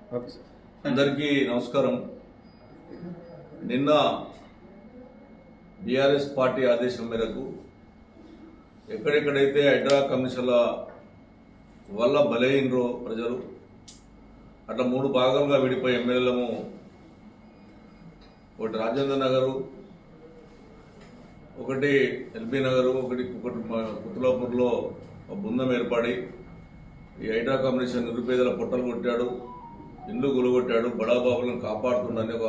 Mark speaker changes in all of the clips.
Speaker 1: అందరికీ నమస్కారం. నిన్న బీఆర్ఎస్ పార్టీ ఆదేశం మేరకు ఎక్కడెక్కడైతే హైడ్రా కమిషన్ల వల్ల బలైనరో ప్రజలు అట్లా 3 భాగాలుగా విడిపోయి ఎమ్మెల్యేలము ఒకటి రాజేంద్ర నగరు, ఒకటి ఎల్బీ నగరు, ఒకటి కుతులాపూర్లో బృందం ఏర్పడి ఈ హైడ్రా కమిషన్ నిరుపేదల పొట్టలు కొట్టాడు, ఇల్లు గులగొట్టాడు, బడాబాబులను కాపాడుతుండని ఒక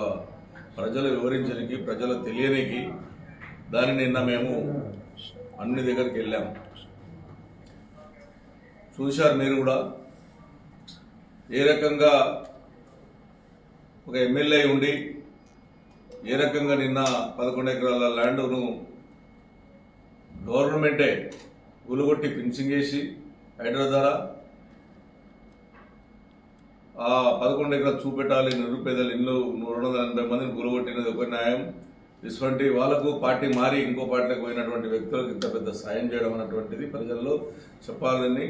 Speaker 1: ప్రజలు వివరించడానికి, ప్రజలు తెలియనికి దాన్ని నిన్న మేము అన్ని దగ్గరికి వెళ్ళాము. చూశారు మీరు కూడా ఏ రకంగా ఒక ఎమ్మెల్యే ఉండి ఏ రకంగా నిన్న 11 ఎకరాల ల్యాండ్ను గవర్నమెంటే గులగొట్టి ఫిన్సింగ్ చేసి హైడ్రా ద్వారా ఆ 11 ఎకరాలు చూపెట్టాలి, నిరుపేదలు ఇల్లు 280 మందిని గులగొట్టినది ఒక న్యాయం. ఇటువంటి వాళ్ళకు పార్టీ మారి ఇంకో పార్టీలకు పోయినటువంటి వ్యక్తులకు ఇంత పెద్ద సాయం చేయడం అన్నటువంటిది ప్రజల్లో చెప్పాలని,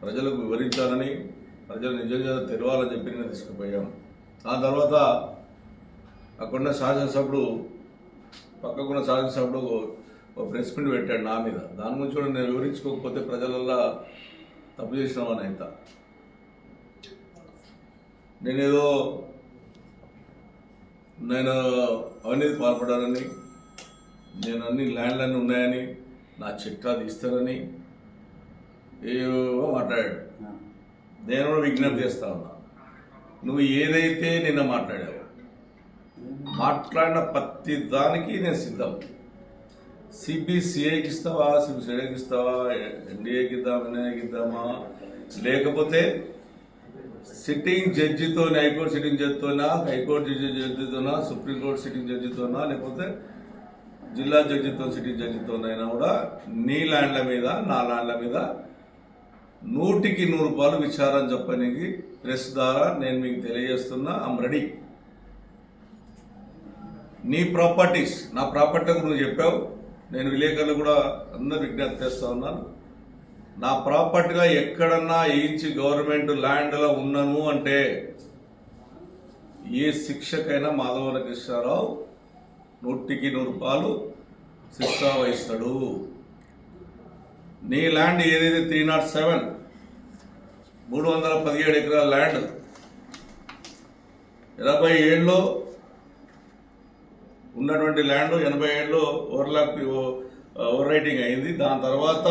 Speaker 1: ప్రజలకు వివరించాలని, ప్రజలు నిజంగా తెలవాలని చెప్పి నేను తీసుకుపోయాం. ఆ తర్వాత అక్కడున్న శాసనసభ్యుడు, పక్కకున్న శాసనసభ్యుడు ఒక ప్రెస్ మీట్ పెట్టాడు నా మీద. దాని గురించి కూడా నేను వివరించుకోకపోతే ప్రజలల్లో తప్పు చేసినామని అయితే నేను అవినీతి పాల్పడానని, నేను అన్ని ల్యాండ్లన్నీ ఉన్నాయని, నా చిట్టాలు ఇస్తానని ఏవో మాట్లాడాడు. నేను కూడా విజ్ఞప్తి చేస్తా ఉన్నా, నువ్వు ఏదైతే నిన్న మాట్లాడావో మాట్లాడిన ప్రతి దానికి నేను సిద్ధం. సిబిసిఐకి ఇస్తావా, సిబిసిఐకి ఇస్తావా, ఎన్డీఏకి ఇద్దామా, ఎన్ఐకి ఇద్దామా, లేకపోతే సిట్టింగ్ జడ్జితో, హైకోర్టు సిట్టింగ్ జడ్జితోనా, హైకోర్టు జడ్జితోనా, సుప్రీంకోర్టు సిట్టింగ్ జడ్జితోనా, లేకపోతే జిల్లా జడ్జితో, సిట్టింగ్ జడ్జితోనైనా కూడా నీ ల్యాండ్ల మీద, నా ల్యాండ్ల మీద 100కి 100 రూపాయలు విచారణ చెప్పడానికి ప్రెస్ ద్వారా నేను మీకు తెలియజేస్తున్నా. I'm ready. నీ ప్రాపర్టీస్, నా ప్రాపర్టీలకు నువ్వు చెప్పావు, నేను విలేకరులు కూడా అందరూ విజ్ఞప్తి చేస్తూ ఉన్నాను. నా ప్రాపర్టీగా ఎక్కడన్నా వేయించి గవర్నమెంట్ ల్యాండ్లో ఉన్నాను అంటే ఏ శిక్షకైనా మాధవన కృష్ణారావు 100కి 100 రూపాయలు శిక్ష వహిస్తాడు. నీ ల్యాండ్ ఏదైతే 307 317 ఎకరాల ల్యాండ్ 80 ఏళ్ళలో ఉన్నటువంటి ల్యాండ్ 80 ఏళ్ళలో ఓవర్ రైటింగ్ అయింది. దాని తర్వాత